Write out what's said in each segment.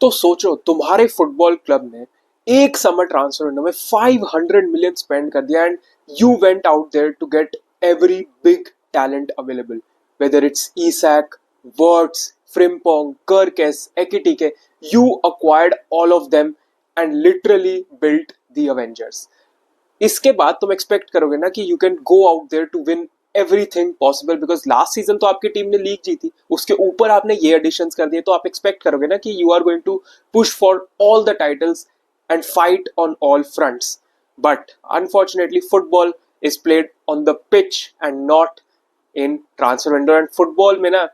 तो सोचो तुम्हारे फुटबॉल क्लब ने एक समर ट्रांसफर विंडो में 500 मिलियन स्पेंड कर दिया and you went out there to get every big talent available, whether it's Isak, Wirtz, Frimpong, Kerkez, Ekitike, you acquired all of them and literally built the Avengers. इसके बाद तुम expect करोगे ना कि you can go out there to win everything possible, because last season तो आपकी team ने league जीती, उसके ऊपर आपने ये एडिशंस कर दिए, तो आप एक्सपेक्ट करोगे ना कि you are going to push for all the titles and fight on all fronts. But unfortunately football is played on the pitch and not in transfer window. And football में ना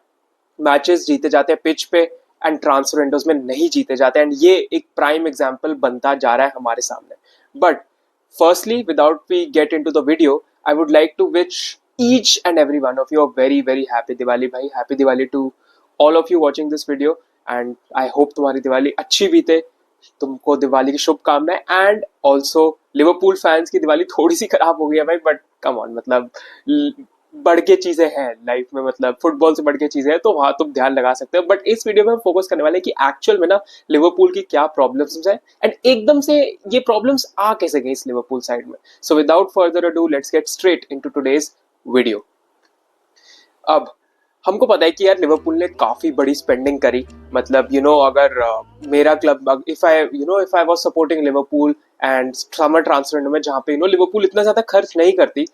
matches जीते जाते हैं pitch पे and transfer Windows में नहीं जीते जाते, एंड ये एक प्राइम एग्जांपल बनता जा रहा है हमारे सामने. But firstly, without we get into the video, I would like to wish each and every one of you a very very happy Diwali. भाई happy Diwali to all of you watching this video, and I hope तुम्हारी दिवाली अच्छी बीते, तुमको दिवाली की शुभकामनाएं. And also Liverpool fans की दिवाली थोड़ी सी खराब हो गई है भाई, बट कम ऑन, मतलब बढ़ के चीजें हैं लाइफ में, मतलब फुटबॉल से बढ़ के चीजें हैं, तो वहां तुम ध्यान लगा सकते हो. बट इस वीडियो में हम फोकस करने वाले हैं कि एक्चुअल में ना लिवरपूल की क्या प्रॉब्लम्स है एंड एकदम से ये प्रॉब्लम्स आ कैसे गई इस लिवरपूल साइड में. So without further ado, let's get straight into today's video. अब हमको पता है कि यार लिवरपूल ने काफी बड़ी स्पेंडिंग करी, मतलब अगर मेरा club, if I was supporting Liverpool and summer transfer में जहाँ पे लिवरपूल इतना ज्यादा खर्च नहीं करती,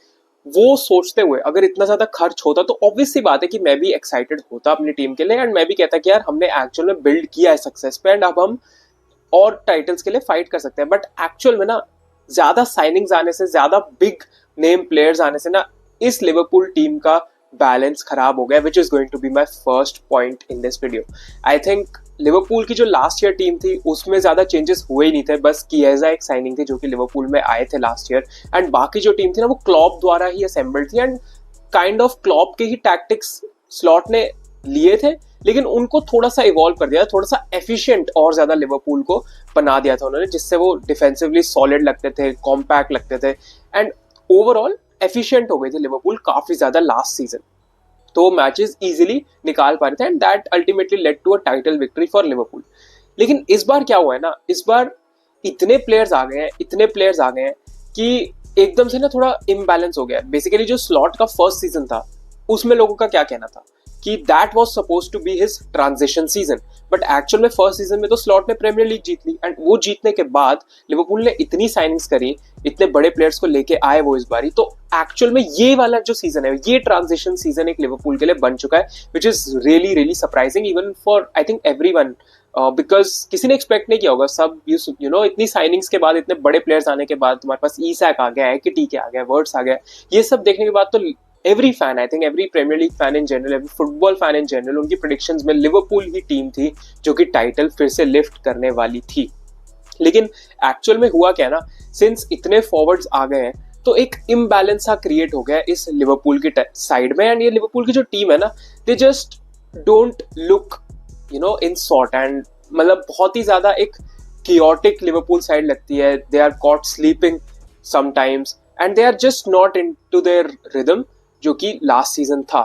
वो सोचते हुए अगर इतना ज्यादा खर्च होता तो ऑब्वियस सी बात है कि मैं भी एक्साइटेड होता अपनी टीम के लिए, एंड मैं भी कहता कि यार हमने एक्चुअल में बिल्ड किया है सक्सेस पे एंड अब हम और टाइटल्स के लिए फाइट कर सकते हैं. बट एक्चुअल में ना ज्यादा साइनिंग्स आने से, ज्यादा बिग नेम प्लेयर्स आने से ना इस लिवरपूल टीम का बैलेंस खराब हो गया, which is going to be my first point in this video. I think Liverpool की जो लास्ट ईयर टीम थी उसमें ज्यादा चेंजेस हुए ही नहीं थे, बस किएजा एक साइनिंग थी जो कि लिवरपूल में आए थे लास्ट ईयर, एंड बाकी जो टीम थी ना वो क्लॉप द्वारा ही असेंबल्ड थी, एंड काइंड ऑफ क्लॉप के ही टैक्टिक्स स्लॉट ने लिए थे, लेकिन उनको थोड़ा सा इवॉल्व कर दिया, थोड़ा सा एफिशिएंट और ज्यादा लिवरपूल को बना दिया था उन्होंने, जिससे वो डिफेंसिवली सॉलिड लगते थे, कॉम्पैक्ट लगते थे, एंड ओवरऑल एफिशिएंट हो गए थे लिवरपूल काफी ज्यादा लास्ट सीजन. तो मैचेस इजीली निकाल पा रहे थे and that ultimately led to a title victory for Liverpool. लेकिन इस बार क्या हुआ है ना, इस बार इतने प्लेयर्स आ गए हैं कि एकदम से ना थोड़ा इम्बैलेंस हो गया. बेसिकली जो स्लॉट का फर्स्ट सीजन था उसमें लोगों का क्या कहना था कि that was supposed to be his transition season, but actual में फर्स्ट सीजन में तो स्लॉट ने प्रीमियर लीग जीत ली, एंड वो जीतने के बाद लिवरपूल ने इतनी साइनिंग्स करी, इतने बड़े प्लेयर्स को लेके आए वो इस बारी, तो एक्चुअल में ये वाला जो सीजन है, ये ट्रांजिशन सीजन एक लिवरपूल के लिए बन चुका है, which is really really surprising even for I think everyone, because किसी ने एक्सपेक्ट नहीं किया होगा. सब इतनी साइनिंग्स के बाद, इतने बड़े प्लेयर्स आने के बाद, तुम्हारे पास ईसैक आ गया, एकिटिके आ गया, वर्ड्स आ गया, ये सब देखने के बाद तो every fan, I think every Premier League fan in general, every football fan in general, उनकी प्रेडिक्शंस में लिवरपूल ही टीम थी जो कि टाइटल फिर से लिफ्ट करने वाली थी. लेकिन एक्चुअल में हुआ क्या ना, सिंस इतने फॉरवर्ड्स आ गए हैं तो एक इम्बैलेंस सा क्रिएट हो गया इस लिवरपूल की साइड में, एंड ये लिवरपूल की जो टीम है ना, they just don't look in sort, and मतलब बहुत ही ज्यादा एक chaotic लिवरपूल साइड लगती है. They are caught sleeping sometimes and they are just not into their rhythm जो कि लास्ट सीजन था.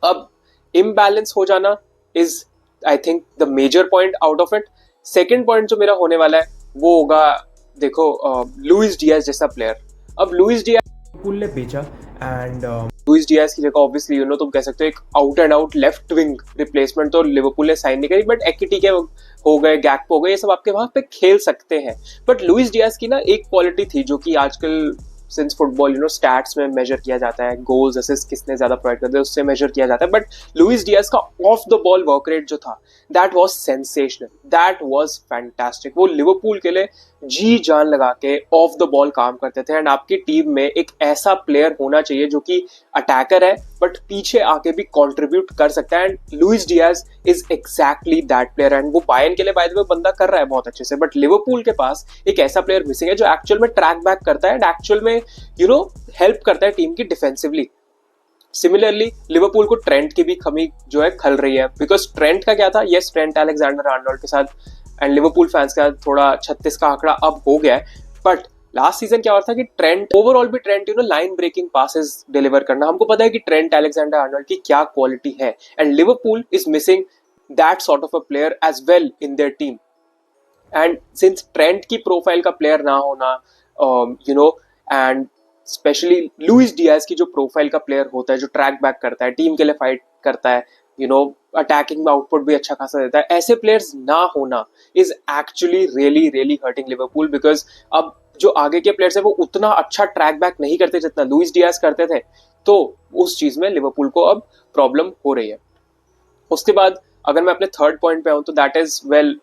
अब इम्बैलेंस हो जाना is I think the major point out of it. Second point जो मेरा होने वाला है वो होगा, देखो लुइस डियाज जैसा प्लेयर. अब लुइस डियाज लिवरपूल ने बेचा, एंड लुइस डियाज की जगह ऑब्वियसली तुम कह सकते हो एक out and out left wing replacement तो लिवरपूल ने साइन नहीं करी, बट एकिटिके हो गए, गैक्पो हो गए, ये सब आपके वहां पे खेल सकते हैं. बट लुइस डियाज की ना एक क्वालिटी थी जो कि आजकल सिंस फुटबॉल स्टैट्स में मेजर किया जाता है, गोल्स असिस्ट किसने ज्यादा प्रोवाइड करते हैं उससे मेजर किया जाता है, बट लुइस डियाज का of the ball work rate जो था that was sensational, that was fantastic. वो लिवरपूल के लिए जी जान लगा के ऑफ द बॉल काम करते थे, एंड आपकी टीम में एक ऐसा प्लेयर होना चाहिए जो कि अटैकर है बट पीछे आके भी कंट्रीब्यूट कर सकता है, and Luis Diaz is exactly that player. And वो बायर्न के लिए बाय द वे बंदा कर रहा है बहुत अच्छे से, बट लिवरपूल के पास एक ऐसा प्लेयर मिसिंग है जो एक्चुअल में ट्रैक बैक करता है एंड एक्चुअल में हेल्प करता है टीम की डिफेंसिवली. सिमिलरली लिवरपूल को ट्रेंट की भी कमी जो है खल रही है, बिकॉज ट्रेंट का क्या था, यस ट्रेंट अलेक्जेंडर आर्नोल्ड के साथ एंड लिवरपूल फैंस का थोड़ा 36 का आंकड़ा अब हो गया है, बट लास्ट सीजन क्या हो रहा था कि ट्रेंट ओवरऑल भी Trent line breaking passes deliver करना, हमको पता है कि ट्रेंट अलेक्जेंडर आर्नोल्ड की क्या क्वालिटी है, and Liverpool is missing that sort of a player as well in their team. And since Trent की प्रोफाइल का प्लेयर ना होना, एंड स्पेशली लुइस डियाज की जो प्रोफाइल का प्लेयर होता है, जो ट्रैक बैक करता है, टीम के लिए फाइट करता है, अटैकिंग में आउटपुट भी अच्छा खासा देता है, ऐसे प्लेयर्स ना होना is actually really really hurting Liverpool, because अब जो आगे के प्लेयर्स है वो उतना अच्छा ट्रैक बैक नहीं करते जितना लुइस डियाज करते थे, तो उस चीज में लिवरपूल को अब प्रॉब्लम हो रही है. उसके बाद अगर मैं अपने थर्ड पॉइंट पे आऊं तो दैट इज वेल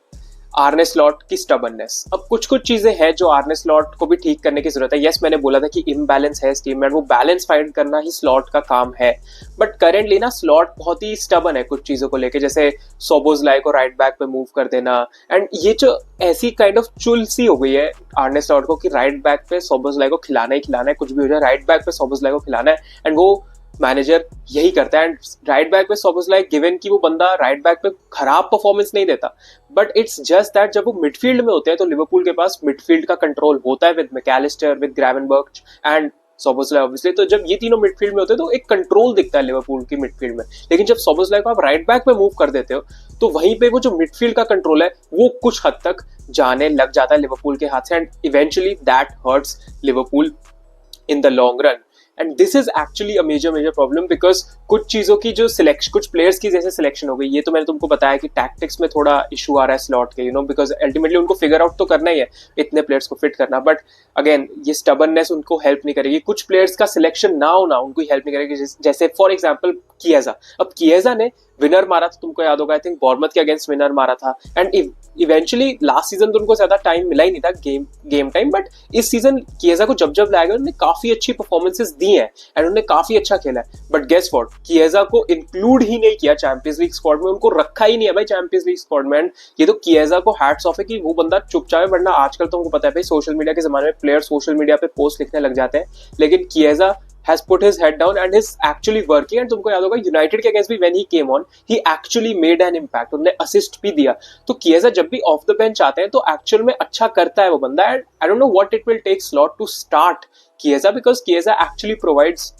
आर्ने स्लॉट की स्टबर्ननेस. अब कुछ कुछ चीजें हैं जो आर्ने स्लॉट को भी ठीक करने की जरूरत है. यस, मैंने बोला था कि इम्बैलेंस है इस टीम में, वो बैलेंस फाइंड करना ही स्लॉट का काम है, बट करेंटली ना स्लॉट बहुत ही स्टबर्न है कुछ चीजों को लेके, जैसे सोबोस्लाई को राइट बैक पे मूव कर देना, एंड ये जो ऐसी काइंड ऑफ चुल सी हो गई है आर्ने स्लॉट को कि राइट बैक पे सोबोस्लाई को खिलाना ही खिलाना है, कुछ भी हो जाए राइट बैक पे सोबोस्लाई को खिलाना है, एंड वो मैनेजर यही करता है. एंड राइट बैक पे सोबोस्लाई, गिवन कि वो बंदा राइट बैक पे खराब परफॉर्मेंस नहीं देता, बट इट्स जस्ट दैट जब वो मिडफील्ड में होते हैं तो लिवरपूल के पास मिडफील्ड का कंट्रोल होता है with Mac Allister, with Gravenberch and Szoboszlai obviously. तो जब ये तीनों मिडफील्ड में होते हैं तो एक कंट्रोल दिखता है लिवरपूल की मिडफील्ड में. लेकिन जब सोबोस्लाई को आप राइट बैक पे मूव कर देते हो तो वहीं पे वो जो मिडफील्ड का कंट्रोल है वो कुछ हद तक जाने लग जाता है लिवरपूल के हाथ से, and eventually that hurts Liverpool in the long run. And this is actually a major problem because कुछ चीजों की जो सिलेक्शन, कुछ प्लेयर्स की जैसे सिलेक्शन हो गई, ये तो मैंने तुमको बताया कि टैक्टिक्स में थोड़ा इशू आ रहा है स्लॉट के, बिकॉज अल्टीमेटली उनको फिगर आउट तो करना ही है इतने प्लेयर्स को फिट करना, बट अगेन ये स्टबर्ननेस उनको हेल्प नहीं करेगी. कुछ प्लेयर्स का सिलेक्शन ना होना उनको हेल्प नहीं करेगी, जैसे फॉर एग्जाम्पल किएजा. अब किएजा ने विनर मारा था, तुमको याद होगा, आई थिंक बॉर्मथ के अगेंस्ट विनर मारा था, एंड इवेंचुअली लास्ट सीजन तो उनको ज्यादा टाइम मिला ही नहीं था गेम टाइम, बट इस सीजन किएजा को जब लाया गया उन्होंने काफी अच्छी परफॉर्मेंसेस दी हैं एंड उन्होंने काफी अच्छा खेला है. बट गेस व्हाट, किएजा को इंक्लूड ही नहीं किया चैंपियंस लीग स्क्वाड में, उनको रखा ही नहीं है भाई चैंपियंस लीग स्क्वाड में. एंड ये तो किएजा को हैट्स ऑफ है कि वो बंदा चुपचाप है, वरना आजकल तो उनको पता है भाई सोशल मीडिया के जमाने में प्लेयर सोशल मीडिया पे पोस्ट लिखने लग जाते हैं, लेकिन किएजा has put his head down and is actually working. And तुमको याद होगा यूनाइटेड के अगेंस्ट भी when he came on he actually made an impact, उन्होंने असिस्ट भी दिया. तो किएजा जब भी ऑफ द बेंच आते हैं तो एक्चुअल में अच्छा करता है वो बंदा. And I don't know what it will take slot to start Chiesa, because Chiesa actually provides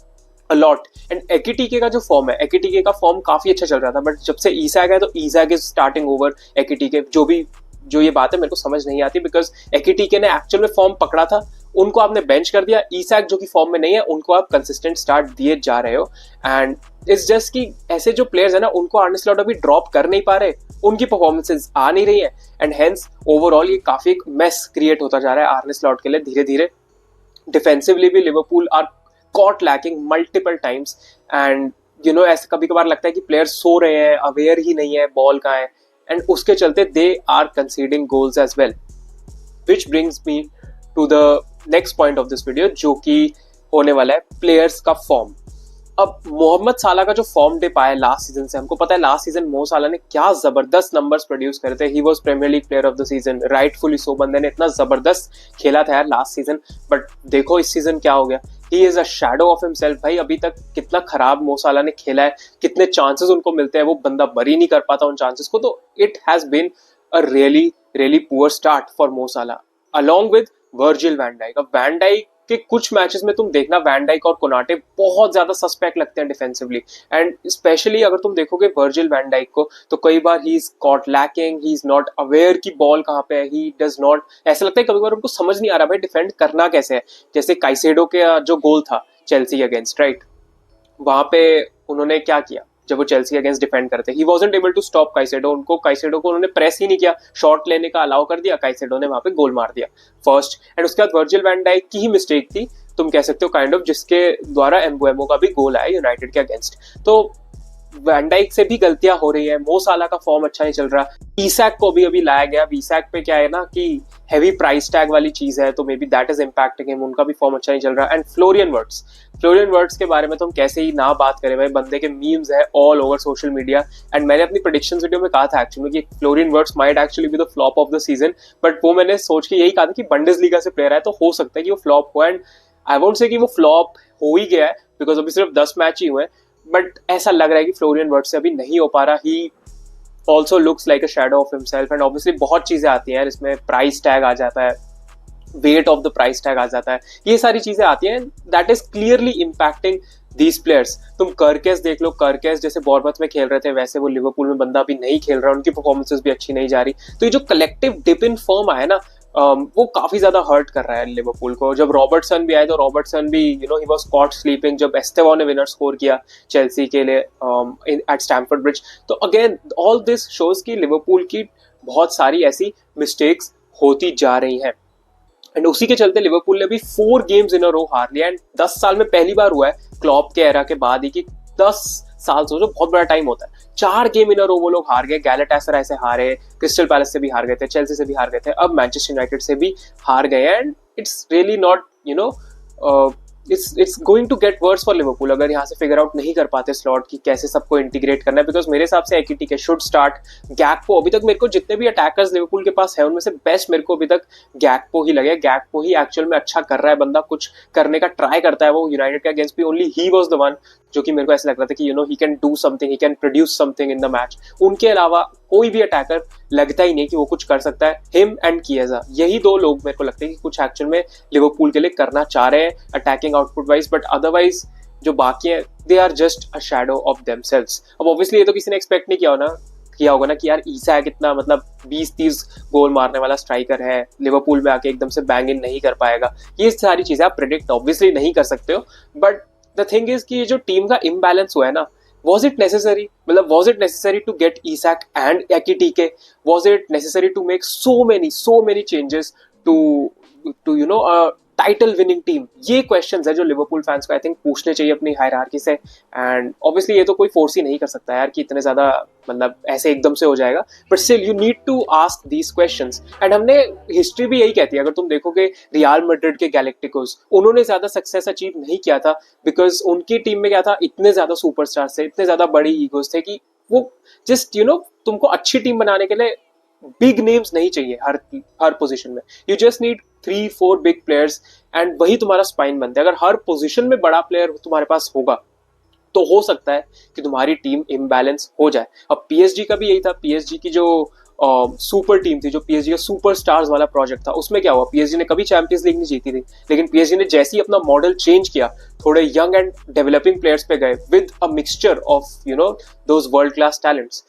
a lot. And Ekitike का जो फॉर्म है, एकिटीके का फॉर्म काफी अच्छा चल रहा था, बट जब से ईसाक है तो ईसाक इज स्टार्टिंग ओवर एकिटीके. जो ये बात है मेरे को समझ नहीं आती, बिकॉज एकिटीके ने एक्चुअल में फॉर्म पकड़ा था, उनको आपने बेंच कर दिया. ईसाक जो कि फॉर्म में नहीं है उनको आप कंसिस्टेंट स्टार्ट दिए जा रहे हो. एंड इट्स जस्ट कि ऐसे जो प्लेयर्स है ना उनको आर्ने स्लॉट अभी ड्रॉप कर नहीं पा रहे, उनकी परफॉर्मेंसेस आ नहीं रही है, एंड हेंस ओवरऑल ये काफी एक मेस क्रिएट होता जा रहा है आर्ने स्लॉट के लिए धीरे धीरे. डिफेंसिवली भी Liverpool are caught lacking multiple times, and ऐसे कभी कभार लगता है कि प्लेयर्स सो रहे हैं, अवेयर ही नहीं है बॉल का है, एंड उसके चलते they are conceding goals as well, which brings me to the next point of this video, जो कि होने वाला है प्लेयर्स का फॉर्म. अब मोहम्मद साला का जो फॉर्म डिप आया लास्ट सीजन से, हमको पता है लास्ट सीजन मो साला ने क्या जबरदस्त नंबर्स प्रोड्यूस करे थे. He was Premier League player of the season, rightfully so. बंदे ने इतना जबरदस्त खेला था यार लास्ट सीजन, बट देखो इस सीजन क्या हो गया. He is a shadow of himself भाई. अभी तक कितना खराब मो साला ने खेला है, कितने चांसेस उनको मिलते हैं, वो बंदा बरी नहीं कर पाता उन चांसेस को. तो it has been a really really poor start for Mo Salah along with Virgil van Dijk. अब वैन डाइक के कुछ मैचेस में तुम देखना वैन डाइक और कोनाटे बहुत ज्यादा सस्पेक्ट लगते हैं डिफेंसिवली, एंड स्पेशली अगर तुम देखोगे वर्जिल वैन डाइक को तो कई बार he is caught lacking, he is not aware कि बॉल कहाँ पे है, ही डज नॉट, ऐसा लगता है कभी बार उनको समझ नहीं आ रहा भाई डिफेंड करना कैसे है. जैसे काइसेडो के जो गोल था चेल्सी के अगेंस्ट, राइट, वहां पे उन्होंने क्या किया जब वो चेल्सी अगेंस्ट डिफेंड करते, he wasn't able to stop Caicedo. Caicedo को उन्होंने प्रेस ही नहीं किया, शॉट लेने का अलाउ कर दिया, काइसेडो ने वहां पे गोल मार दिया फर्स्ट. एंड उसके बाद वर्जिल वैन डाइक की ही मिस्टेक थी, तुम कह सकते हो काइंड ऑफ, जिसके द्वारा एम्बुएमो का भी गोल आया यूनाइटेड के अगेंस्ट. तो वैन डाइक से भी गलतियां हो रही है. मो साला का फॉर्म अच्छा नहीं चल रहा. ईसैक को भी अभी लाया गया. ईसैक पे क्या है ना कि हेवी प्राइस टैग वाली चीज है, तो may be that is impacting him. उनका भी फॉर्म अच्छा नहीं चल रहा. एंड फ्लोरियन वर्ड्स के बारे में तो हम कैसे ही ना बात करें भाई. बंदे के मीम्स है all over social media, and मैंने अपनी प्रेडिक्शंस वीडियो में कहा था एक्चुअली कि Florian words might actually be the flop of the season, but वो मैंने सोच के यही कहा था कि बंडेसलीगा से प्लेयर है तो हो सकता है कि वो फ्लॉप हो. एंड आई वोंट से कि वो फ्लॉप हो ही गया है, बिकॉज अभी सिर्फ 10 मैच ही हुए हैं, बट ऐसा लग रहा है कि फ्लोरियन वर्ड्स से अभी नहीं हो पा रहा. He also looks like a shadow of himself, and obviously बहुत चीजें आती हैं इसमें, प्राइस टैग आ जाता है, weight of the price tag आ जाता है, ये सारी चीजें आती हैं, that is clearly impacting these players. तुम कर्केस देख लो, कर्केस जैसे बॉर्मथ में खेल रहे थे वैसे वो लिवरपूल में बंदा अभी नहीं खेल रहा, उनकी परफॉर्मेंसेस भी अच्छी नहीं जा रही। तो ये जो कलेक्टिव डिप इन फॉर्म आया ना, वो काफी ज्यादा हर्ट कर रहा है लिवरपूल को। जब रॉबर्टसन भी आए तो रॉबर्टसन भी ही वाज कॉट स्लीपिंग जब एस्टेवॉ ने विनर स्कोर किया चेल्सी के लिए एट स्टैमफोर्ड ब्रिज। तो अगेन ऑल दिस शोज की लिवरपूल की बहुत सारी ऐसी मिस्टेक्स होती जा रही हैं, एंड उसी के चलते लिवरपूल ने भी 4 गेम्स इन अ रो हार लिया। एंड 10 साल में पहली बार हुआ है क्लॉप के एरा के बाद ही कि 10 साल सोचो, बहुत बड़ा टाइम होता है, 4 गेम इन अ रो वो लोग हार गए। गैलेटासराय से हारे, क्रिस्टल पैलेस से भी हार गए थे, चेल्सी से भी हार गए थे, अब मैनचेस्टर यूनाइटेड से भी हार गए। And it's really not it's going to get worse for Liverpool अगर यहाँ से फिगर आउट नहीं कर पाते स्लॉट की कैसे सबको इंटीग्रेट करना है। बिकॉज मेरे हिसाब से एकिटिके शुड स्टार्ट, गैक्पो अभी तक मेरे को जितने भी अटैकर्स लिवरपूल के पास है उनमें से बेस्ट मेरे को अभी तक गैक्पो ही लगे। गैक्पो ही एक्चुअल में अच्छा कर रहा है, बंदा कुछ करने का ट्राई करता है। वो यूनाइटेड के अगेंस्ट भी only he was the one जो कि मेरे को ऐसा लग रहा था कि he can do something, he can produce something in the match. उनके अलावा कोई भी अटैकर लगता ही नहीं कि वो कुछ कर सकता है। हिम एंड किएजा, यही 2 लोग मेरे को लगता है कि कुछ एक्चुअल में लिवरपूल के लिए करना चाह रहे हैं attacking output wise, but otherwise जो बाकी है they are just a shadow of themselves. अब ऑब्वियसली ये तो किसी ने एक्सपेक्ट नहीं किया होगा ना कि यार ईसा कितना मतलब 20-30 गोल मारने वाला स्ट्राइकर है, लिवरपूल में आके एकदम से बैंग इन नहीं कर पाएगा। ये सारी चीजें आप प्रेडिक्ट ऑब्वियसली नहीं कर सकते हो, बट द थिंग इज कि ये जो टीम का इम्बैलेंस हुआ है ना, was it necessary? मतलब was it necessary to get Isak and Ekitike? Was it necessary to make so many changes to a title winning team? ये क्वेश्चंस है जो लिवरपूल फैंस को आई थिंक पूछने चाहिए अपनी हायरार्की से। एंड ऑब्वियसली ये तो कोई फोर्स ही नहीं कर सकता यार कि इतने ज्यादा मतलब ऐसे एकदम से हो जाएगा, but still you need to ask these questions. And हमने हिस्ट्री भी यही कहती है, अगर तुम देखोगे रियल मैड्रिड के गैलेक्टिकोस, उन्होंने ज्यादा सक्सेस अचीव नहीं किया था बिकॉज उनकी टीम में क्या था, इतने ज्यादा सुपरस्टार थे, इतने ज्यादा बड़े ईगोस थे कि वो जस्ट तुमको अच्छी टीम बनाने के लिए बिग नेम्स नहीं चाहिए हर पोजीशन में। You just need 3-4 big players and वही तुम्हारा स्पाइन बनता है। अगर हर पोजीशन में बड़ा प्लेयर तुम्हारे पास होगा तो हो सकता है कि तुम्हारी टीम इम्बैलेंस हो जाए। अब पीएसजी का भी यही था, पीएसजी की जो सुपर टीम थी, जो पीएसजी का सुपर स्टार्स वाला प्रोजेक्ट था, उसमें क्या हुआ, पीएसजी ने कभी चैंपियंस लीग नहीं जीती थी, लेकिन पीएसजी ने जैसे ही अपना मॉडल चेंज किया, थोड़े यंग एंड डेवलपिंग प्लेयर्स पे गए with a mixture of those world class talents,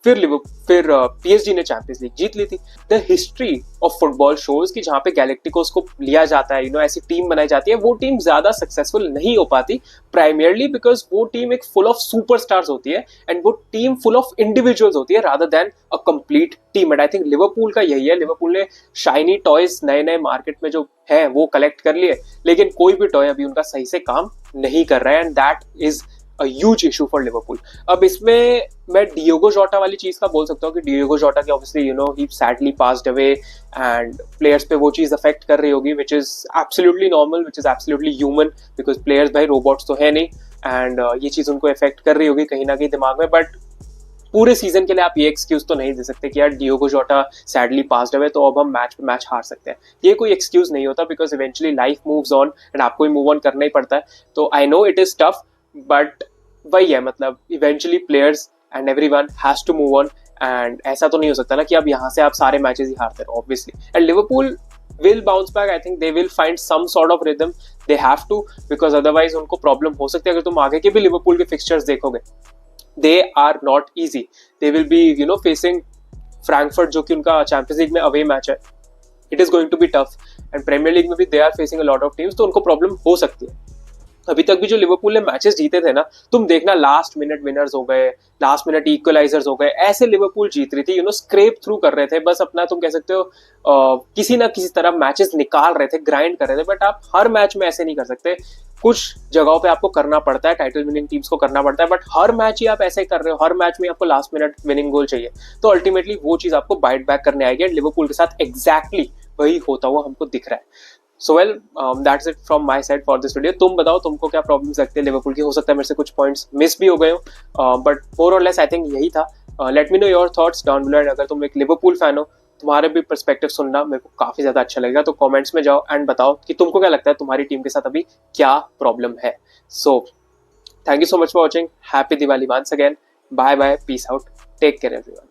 फिर पीएसजी ने चैंपियंस लीग जीत ली थी। The history of football shows कि जहां पे गैलेक्टिकोस को लिया जाता है, ऐसी टीम बनाई जाती है, वो टीम ज्यादा सक्सेसफुल नहीं हो पाती, प्राइमरली बिकॉज वो टीम एक फुल ऑफ सुपरस्टार्स होती है एंड वो टीम फुल ऑफ इंडिविजुअल्स होती है rather than a complete team. And I think Liverpool का यही है, लिवरपूल ने शाइनी टॉयज नए मार्केट में जो है वो कलेक्ट कर लिए, लेकिन कोई भी टॉय अभी उनका सही से काम नहीं कर रहा है, and that is a huge issue for Liverpool। अब इसमें मैं डियोगो जोटा वाली चीज का बोल सकता हूँ कि डियोगो जोटा की obviously he sadly passed away and players पे वो चीज अफेक्ट कर रही होगी, which is absolutely normal, which is absolutely human, because players भाई रोबोट्स तो है नहीं, एंड ये चीज उनको अफेक्ट कर रही होगी कहीं ना कहीं दिमाग में। बट पूरे सीजन के लिए आप ये एक्सक्यूज तो नहीं दे सकते कि यार Diogo Jota sadly passed away तो अब हम मैच पे मैच हार सकते हैं। ये कोई एक्सक्यूज नहीं होता, because eventually life moves on and आपको ही मूव ऑन करना ही पड़ता है। तो I know it is tough, but वही है, मतलब eventually players and everyone has to move on, and ऐसा तो नहीं हो सकता ना कि अब यहाँ से आप सारे मैचेस ही हारते रहो obviously. And Liverpool will bounce back, I think they will find some sort of rhythm, they have to, because otherwise उनको प्रॉब्लम हो सकती है। अगर तुम आगे के भी लिवरपूल के फिक्सचर्स देखोगे, they are not easy, they will be facing Frankfurt जो कि उनका चैंपियंस लीग में अवे मैच है, it is going to be tough, and Premier League में भी they are facing a lot of teams, तो उनको प्रॉब्लम हो सकती है। अभी तक भी जो लिवरपूल ने मैचेस जीते थे ना, तुम देखना लास्ट मिनट विनर्स हो गए, लास्ट मिनट इक्वलाइजर्स हो गए, ऐसे लिवरपूल जीत रही थी, स्क्रेप थ्रू कर रहे थे, बस अपना तुम कह सकते हो किसी ना किसी तरह मैचेस निकाल रहे थे, ग्राइंड कर रहे थे। बट आप हर मैच में ऐसे नहीं कर सकते, कुछ जगहों पे आपको करना पड़ता है, टाइटल विनिंग टीम्स को करना पड़ता है, बट हर मैच ही आप ऐसे कर रहे हो, हर मैच में आपको लास्ट मिनट विनिंग गोल चाहिए, तो अल्टीमेटली वो चीज आपको बाइट बैक करने आएगी, एंड लिवरपूल के साथ एग्जैक्टली वही होता हुआ हमको दिख रहा है। So well, that's it from my side for this video. तुम बताओ तुमको क्या प्रॉब्लम्स लगते हैं लिवरपूल की, हो सकता है मेरे से कुछ पॉइंट्स मिस भी हो गए हो, बट मोर और लेस आई थिंक यही था। Let me know your thoughts down below, and अगर तुम एक लिवरपूल फैन हो, तुम्हारे भी पर्सपेक्टिव सुनना मेरे को काफी ज्यादा अच्छा लगेगा, तो कमेंट्स में जाओ एंड बताओ कि तुमको क्या लगता है तुम्हारी टीम के साथ अभी क्या प्रॉब्लम है। So thank you so much for watching, happy Diwali once again, bye bye, peace out, take care everyone.